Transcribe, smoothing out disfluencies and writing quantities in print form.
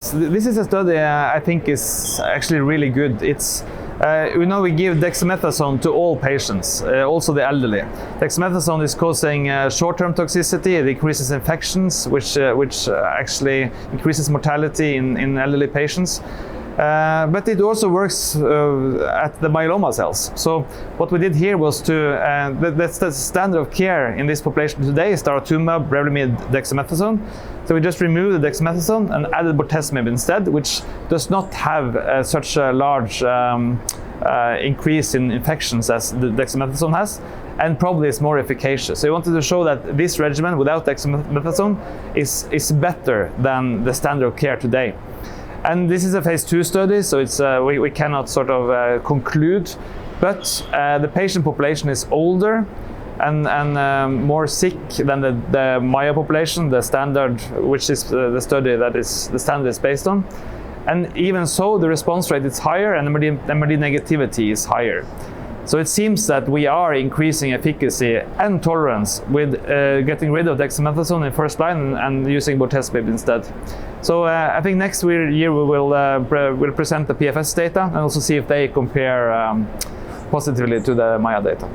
This is a study I think is actually really good. It's we give dexamethasone to all patients, also the elderly. Dexamethasone is causing short-term toxicity. It increases infections, which actually increases mortality in elderly patients. But it also works at the myeloma cells. So what we did here was that's the standard of care in this population today is daratumumab, Revlimid, dexamethasone. So we just removed the dexamethasone and added Bortezomib instead, which does not have such a large increase in infections as the dexamethasone has, and probably is more efficacious. So we wanted to show that this regimen without dexamethasone is better than the standard of care today. And this is a phase 2 study, so it's we cannot sort of conclude, but the patient population is older and more sick than the Maya population, the standard, which is the study that is the standard is based on. And even so, the response rate is higher and MRD negativity is higher. So it seems that we are increasing efficacy and tolerance with getting rid of dexamethasone in first line and using Bortezomib instead. So I think next year we will present the PFS data and also see if they compare positively to the Maya data.